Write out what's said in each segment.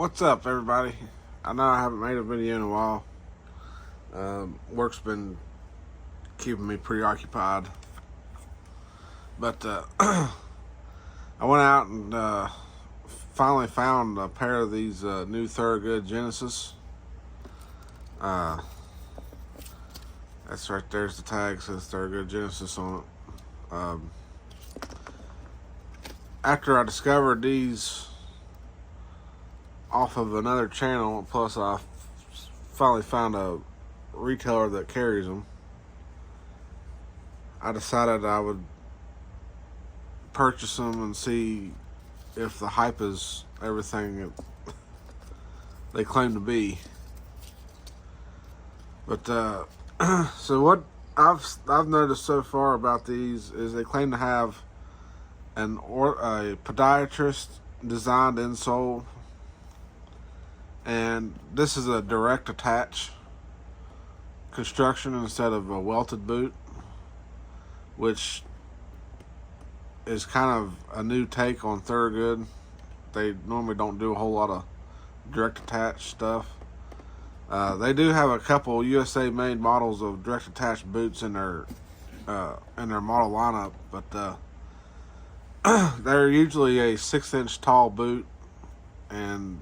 What's up, everybody? I know I haven't made a video in a while. Work's been keeping me preoccupied. But I went out and finally found a pair of these new Thorogood Genesis. That's right, there's the tag, says Thorogood Genesis on it. After I discovered these off of another channel, plus I finally found a retailer that carries them, I decided I would purchase them and see if the hype is everything that they claim to be. But so what I've noticed so far about these is they claim to have a Podiatrist designed insole, and this is a direct attach construction instead of a welted boot, which is kind of a new take on Thorogood. They normally don't do a whole lot of direct attach stuff. They do have a couple USA made models of direct attach boots in their model lineup, but they're usually a 6-inch tall boot, and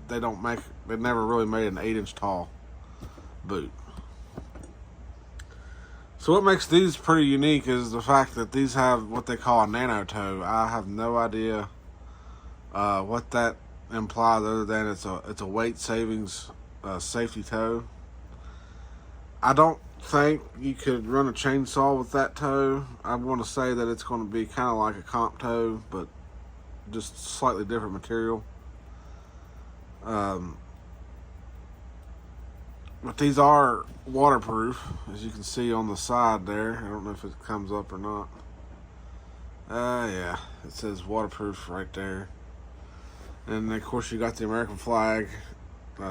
they never really made an 8-inch tall boot. So what makes these pretty unique is the fact that these have what they call a nano toe. I have no idea what that implies, other than it's a weight savings safety toe. I don't think you could run a chainsaw with that toe. I want to say that it's going to be kind of like a comp toe, but just slightly different material. But these are waterproof, as you can see on the side there. I don't know if it comes up or not. Yeah, it says waterproof right there. And of course you got the American flag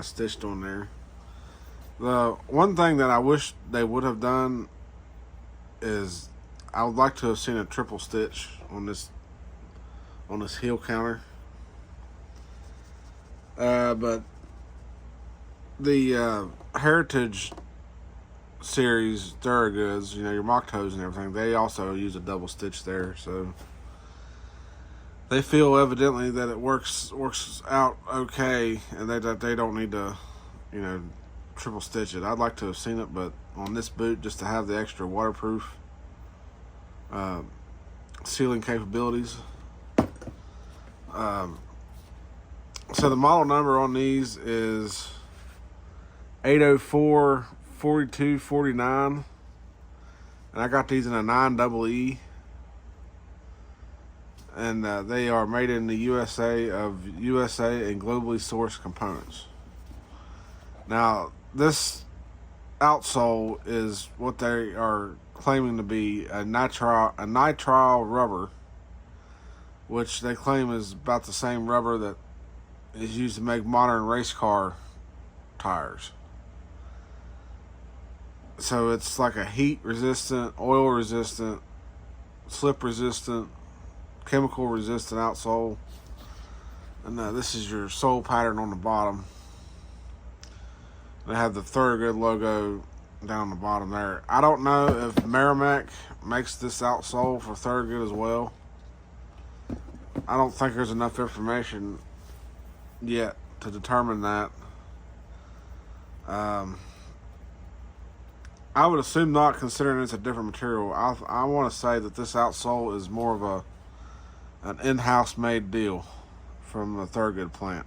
stitched on there. The one thing that I wish they would have done is I would like to have seen a triple stitch on this heel counter. But the Heritage series Thorogoods, your mock toes and everything, they also use a double stitch there, so they feel evidently that it works out okay, and they don't need to triple stitch it. I'd like to have seen it, but on this boot, just to have the extra waterproof sealing capabilities. So the model number on these is 804-4249, and I got these in a 9EE, and they are made in the USA and globally sourced components. Now, this outsole is what they are claiming to be a nitrile rubber, which they claim is about the same rubber that is used to make modern race car tires. So it's like a heat resistant, oil resistant, slip resistant, chemical resistant outsole. And this is your sole pattern on the bottom. They have the Thorogood logo down the bottom there. I don't know if Merrimack makes this outsole for Thorogood as well. I don't think there's enough information yet to determine that. I would assume not, considering it's a different material. I want to say that this outsole is more of an in-house made deal from the Thorogood plant.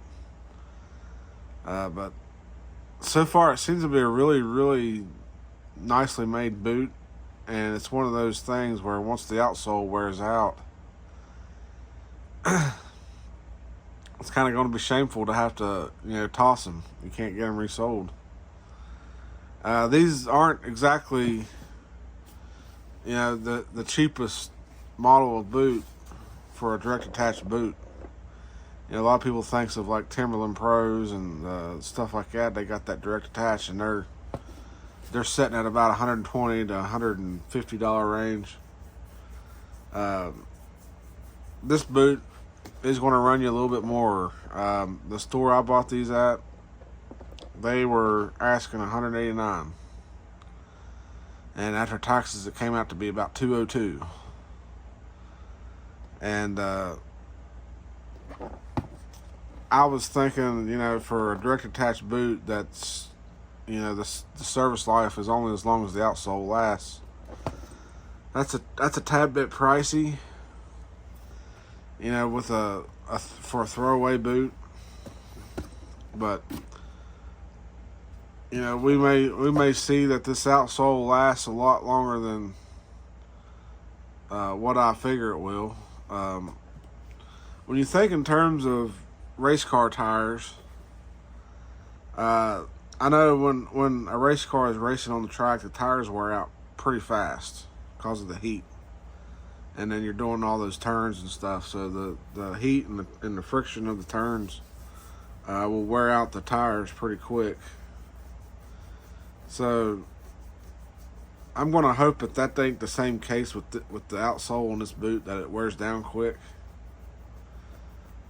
But so far it seems to be a really, really nicely made boot, and it's one of those things where once the outsole wears out, it's kind of going to be shameful to have to toss them. You can't get them resold. These aren't exactly the cheapest model of boot for a direct attached boot. A lot of people thinks of like Timberland Pros and stuff like that. They got that direct attach, and they're sitting at about $120 to $150 range. This boot is going to run you a little bit more. The store I bought these at, they were asking $189, and after taxes, it came out to be about $202. And I was thinking, for a direct attach boot, that's, the service life is only as long as the outsole lasts. That's a tad bit pricey, with for a throwaway boot. But we may see that this outsole lasts a lot longer than what I figure it will. When you think in terms of race car tires, I know when a race car is racing on the track, the tires wear out pretty fast because of the heat, and then you're doing all those turns and stuff. So the heat and the friction of the turns will wear out the tires pretty quick. So I'm gonna hope that ain't the same case with the outsole on this boot, that it wears down quick.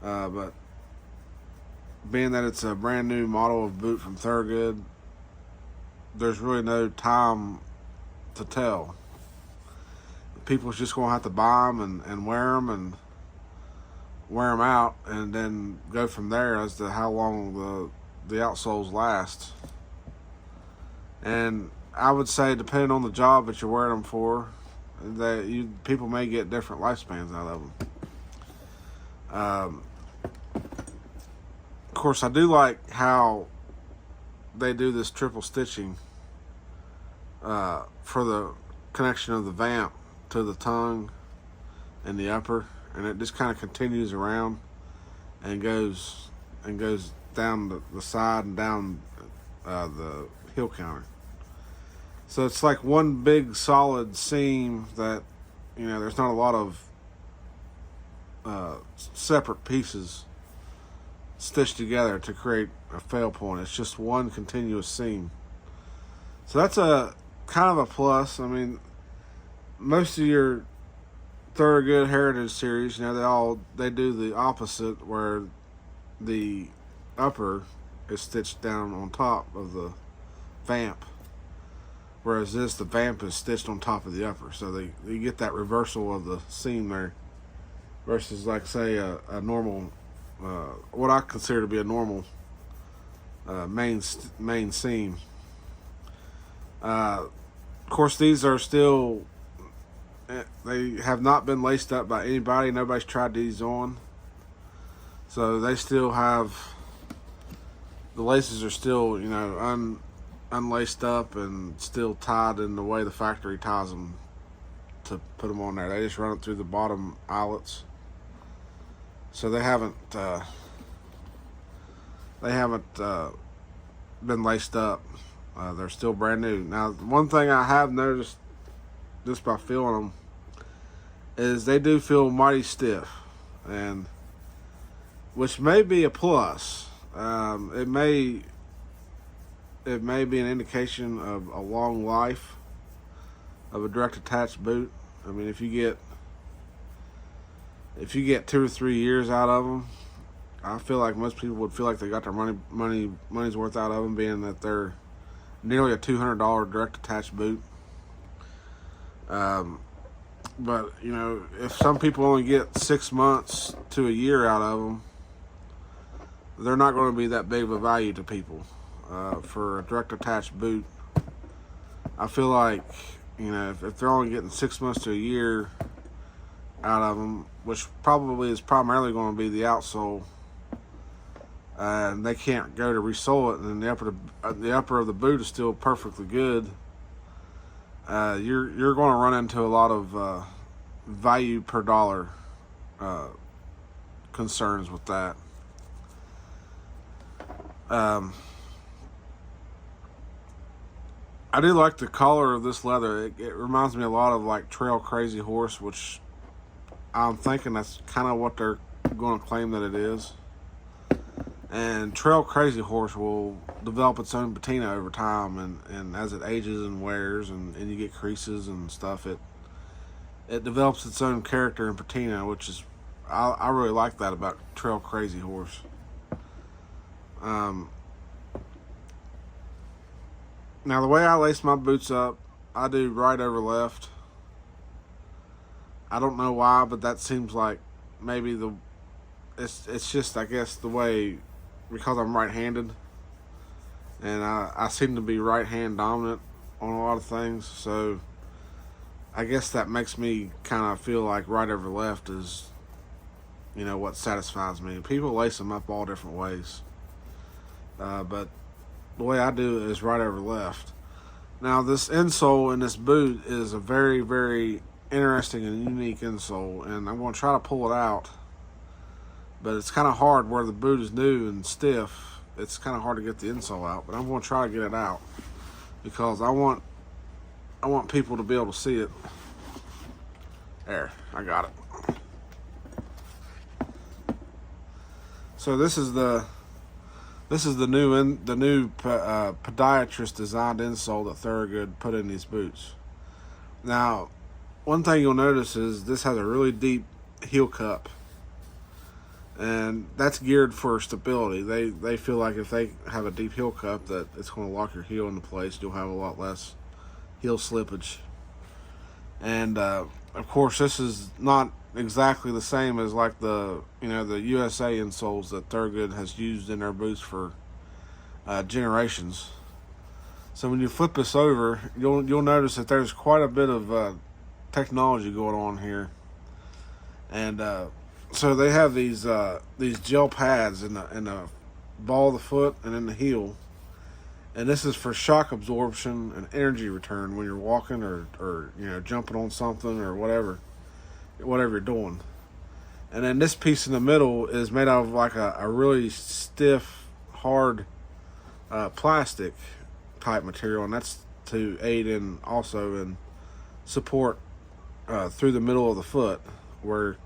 But being that it's a brand new model of boot from Thorogood, there's really no time to tell. People's just gonna have to buy them and wear them out, and then go from there as to how long the outsoles last. And I would say, depending on the job that you're wearing them for, people may get different lifespans out of them. Of course, I do like how they do this triple stitching for the connection of the vamp to the tongue and the upper, and it just kind of continues around and goes down the side and down the heel counter. So it's like one big solid seam that, there's not a lot of separate pieces stitched together to create a fail point. It's just one continuous seam. So that's a kind of a plus. I mean, most of your Thorogood Heritage series, they do the opposite, where the upper is stitched down on top of the vamp, whereas the vamp is stitched on top of the upper. So you get that reversal of the seam there, versus, like, say, a normal, what I consider to be a normal main seam. Of course, these are still, they have not been laced up by anybody. Nobody's tried these on, so they still have, the laces are still, unlaced up and still tied in the way the factory ties them to put them on there. They just run it through the bottom eyelets, so they haven't been laced up. They're still brand new. Now, one thing I have noticed just by feeling them is they do feel mighty stiff, and which may be a plus. It may be an indication of a long life of a direct attached boot. I mean, if you get 2 or 3 years out of them, I feel like most people would feel like they got their money's worth out of them, being that they're nearly a $200 direct attached boot. But if some people only get 6 months to a year out of them, they're not going to be that big of a value to people. For a direct attached boot, I feel like, if they're only getting 6 months to a year out of them, which probably is primarily going to be the outsole, and they can't go to resole it, and then the upper of the boot is still perfectly good, you're going to run into a lot of value per dollar concerns with that. I do like the color of this leather. It reminds me a lot of, like, Trail Crazy Horse, which I'm thinking that's kind of what they're going to claim that it is. And Trail Crazy Horse will develop its own patina over time, and as it ages and wears, and you get creases and stuff, it develops its own character and patina, which is, I really like that about Trail Crazy Horse. Now the way I lace my boots up, I do right over left. I don't know why, but that seems like maybe it's just, I guess, the way, because I'm right-handed, and I seem to be right hand dominant on a lot of things, so I guess that makes me kind of feel like right over left is, what satisfies me. People lace them up all different ways, but the way I do it is right over left. Now this insole in this boot is a very, very interesting and unique insole, and I'm going to try to pull it out, but it's kind of hard where the boot is new and stiff. It's kind of hard to get the insole out, but I'm going to try to get it out because I want people to be able to see it. There, I got it. So this is the new Podiatrist designed insole that Thorogood put in these boots. Now, one thing you'll notice is this has a really deep heel cup, and that's geared for stability. They feel like if they have a deep heel cup that it's going to lock your heel into place. You'll have a lot less heel slippage. And of course, this is not exactly the same as like the USA insoles that Thorogood has used in their boots for generations. So when you flip this over, you'll notice that there's quite a bit of technology going on here, and so they have these gel pads in the ball of the foot and in the heel, and this is for shock absorption and energy return when you're walking or jumping on something or whatever you're doing. And then this piece in the middle is made out of like a really stiff, hard plastic type material, and that's to aid in support through the middle of the foot, where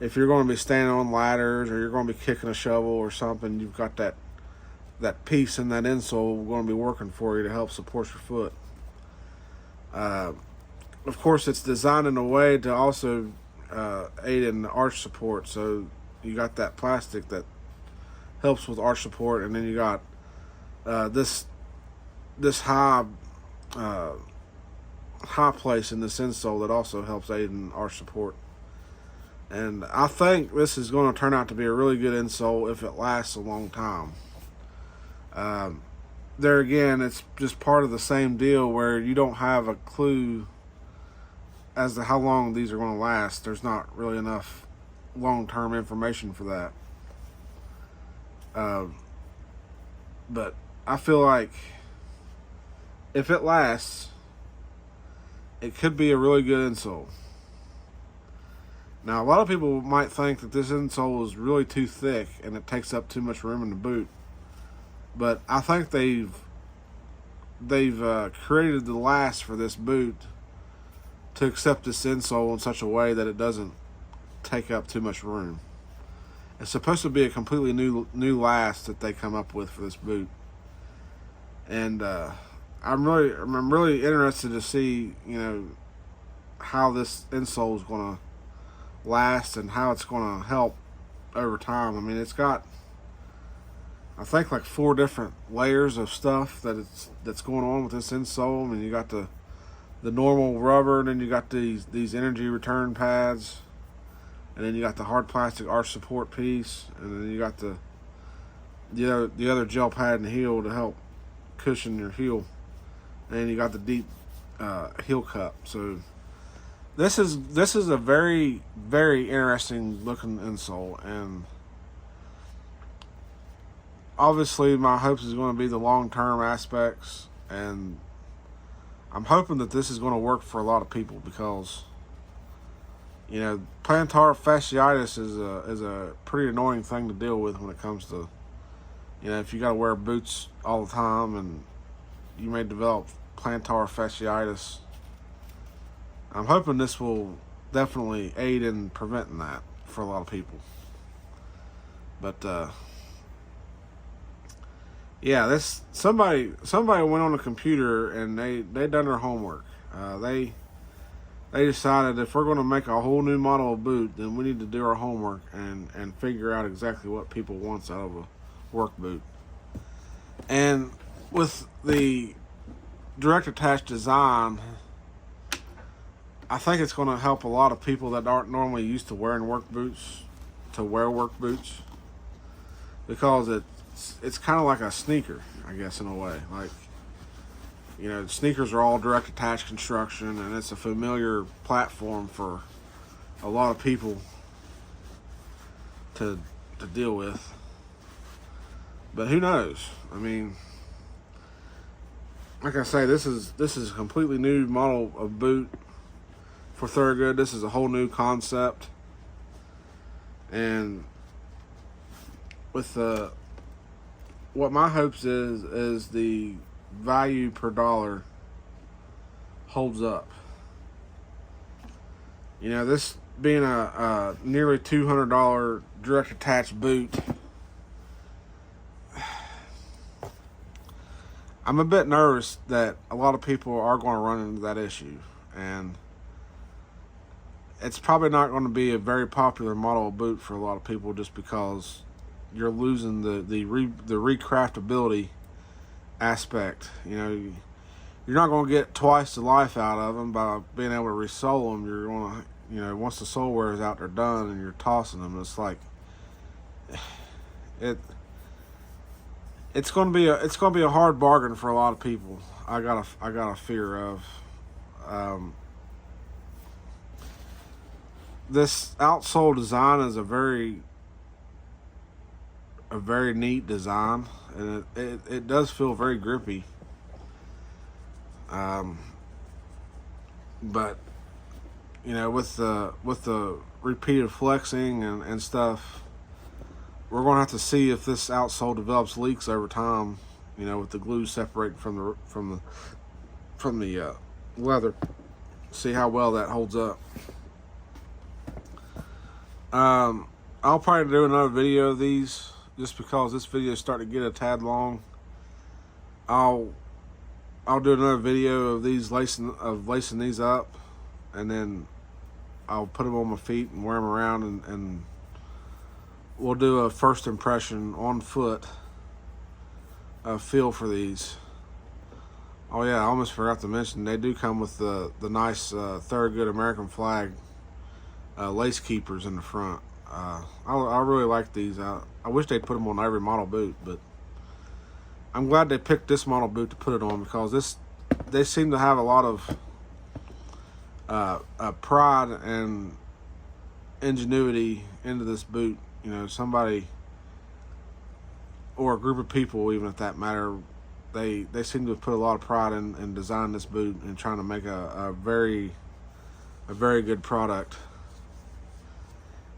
if you're going to be standing on ladders or you're going to be kicking a shovel or something, you've got that piece in that insole going to be working for you to help support your foot. Of course, it's designed in a way to also aid in the arch support. So you got that plastic that helps with arch support, and then you got this high place in this insole that also helps aid in arch support. And I think this is going to turn out to be a really good insole if it lasts a long time. There again, it's just part of the same deal where you don't have a clue as to how long these are going to last. There's not really enough long-term information for that. But I feel like if it lasts, it could be a really good insole. Now, a lot of people might think that this insole is really too thick and it takes up too much room in the boot. But I think they've created the last for this boot to accept this insole in such a way that it doesn't take up too much room. It's supposed to be a completely new last that they come up with for this boot, and I'm really interested to see how this insole is going to last and how it's going to help over time. I mean, it's got, I think, like 4 different layers of stuff that's going on with this insole. I mean, you got the normal rubber, and then you got these energy return pads, and then you got the hard plastic arch support piece, and then you got the other gel pad in the heel to help cushion your heel, and then you got the deep heel cup. So this is a very, very interesting looking insole, and obviously my hopes is going to be the long-term aspects, and I'm hoping that this is going to work for a lot of people because plantar fasciitis is a pretty annoying thing to deal with when it comes to if you got to wear boots all the time, and you may develop plantar fasciitis. I'm hoping this will definitely aid in preventing that for a lot of people. But yeah, this somebody went on a computer and they done their homework. they decided if we're going to make a whole new model of boot, then we need to do our homework and figure out exactly what people wants out of a work boot. And with the direct attach design, I think it's going to help a lot of people that aren't normally used to wearing work boots to wear work boots, because it's kind of like a sneaker, I guess, in a way. Like, you know, sneakers are all direct attach construction, and it's a familiar platform for a lot of people to deal with. But who knows? I mean, like I say, this is a completely new model of boot for Thorogood. This is a whole new concept, and with what my hopes is the value per dollar holds up. You know, this being a nearly $200 direct attach boot, I'm a bit nervous that a lot of people are going to run into that issue, and it's probably not going to be a very popular model of boot for a lot of people, just because you're losing the recraftability aspect. You know, you're not going to get twice the life out of them by being able to resole them. You're going to, you know, once the sole wear is out, they're done, and you're tossing them. It's like it's going to be a hard bargain for a lot of people. I got a fear of. This outsole design is a very neat design, and it does feel very grippy. But you know, with the repeated flexing and stuff, we're going to have to see if this outsole develops leaks over time. You know, with the glue separating from the leather. See how well that holds up. I'll probably do another video of these, just because this video is starting to get a tad long. I'll do another video of these lacing these up, and then I'll put them on my feet and wear them around, and we'll do a first impression on foot feel for these. Oh yeah, I almost forgot to mention, they do come with the nice Thorogood American flag lace keepers in the front. I really like these. I wish they'd put them on every model boot, but I'm glad they picked this model boot to put it on, because they seem to have a lot of pride and ingenuity into this boot. You know, somebody or a group of people, even if that matter, they seem to have put a lot of pride in designing this boot and trying to make a very good product.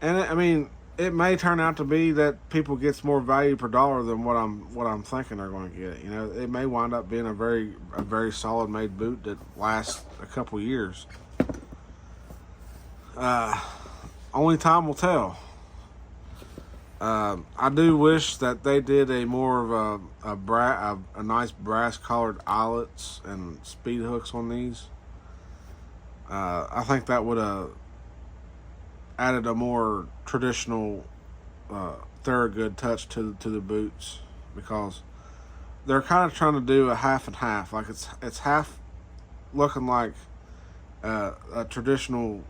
And I mean, it may turn out to be that people gets more value per dollar than what I'm thinking they're going to get. You know, it may wind up being a very solid made boot that lasts a couple years. Only time will tell. I do wish that they did a more of a nice brass collared eyelets and speed hooks on these. I think that would have added a more traditional Thorogood touch to the boots, because they're kind of trying to do a half and half. Like it's half looking like a traditional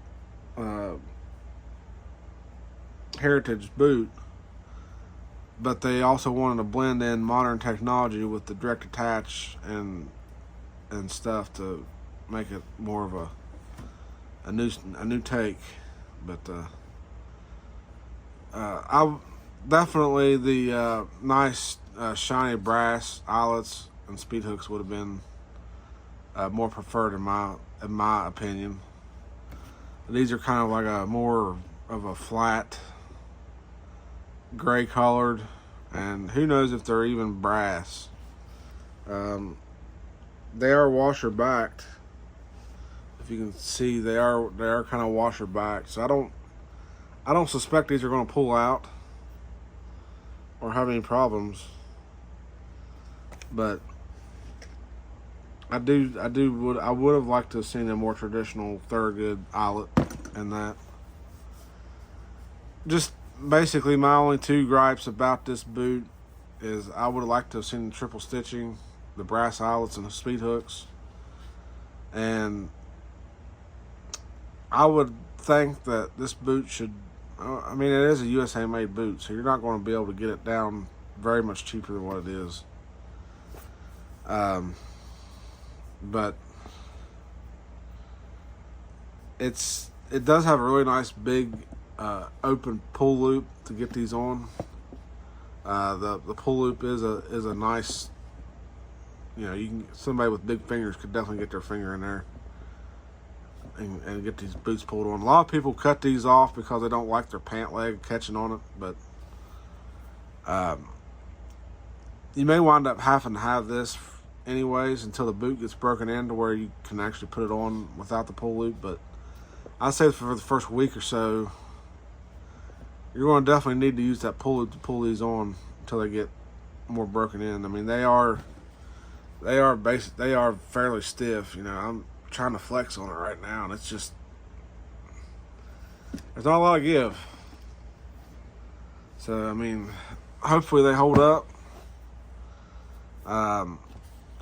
heritage boot, but they also wanted to blend in modern technology with the direct attach and stuff to make it more of a new take. But I definitely the nice shiny brass eyelets and speed hooks would have been more preferred in my opinion. These are kind of like a more of a flat gray colored, and who knows if they're even brass. They are washer backed. If you can see, they are kind of washer backed. So I don't suspect these are going to pull out or have any problems. But I would have liked to have seen a more traditional Thorogood eyelet in that. Just basically my only two gripes about this boot is I would have liked to have seen the triple stitching, the brass eyelets, and the speed hooks. And I would think that this boot should, I mean, it is a USA made boot, so you're not going to be able to get it down very much cheaper than what it is. But it does have a really nice big open pull loop to get these on. The pull loop is a nice, somebody with big fingers could definitely get their finger in there and get these boots pulled on. A lot of people cut these off because they don't like their pant leg catching on it, but you may wind up having to have this anyways until the boot gets broken in to where you can actually put it on without the pull loop. But I'd say for the first week or so, you're going to definitely need to use that pull loop to pull these on until they get more broken in. I mean, they are fairly stiff. I'm trying to flex on it right now, and it's just, there's not a lot of give. So I mean, hopefully they hold up.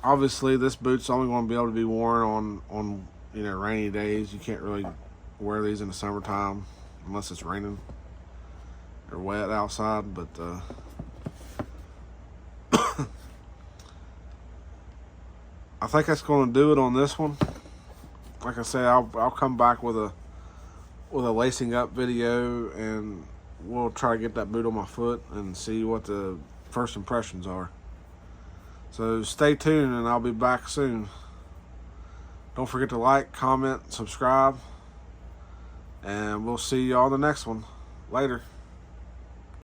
Obviously this boot's only going to be able to be worn on rainy days. You can't really wear these in the summertime unless it's raining or wet outside. But I think that's going to do it on this one. Like I say, I'll come back with a lacing up video, and we'll try to get that boot on my foot and see what the first impressions are. So stay tuned, and I'll be back soon. Don't forget to like, comment, subscribe, and we'll see you all in the next one. Later.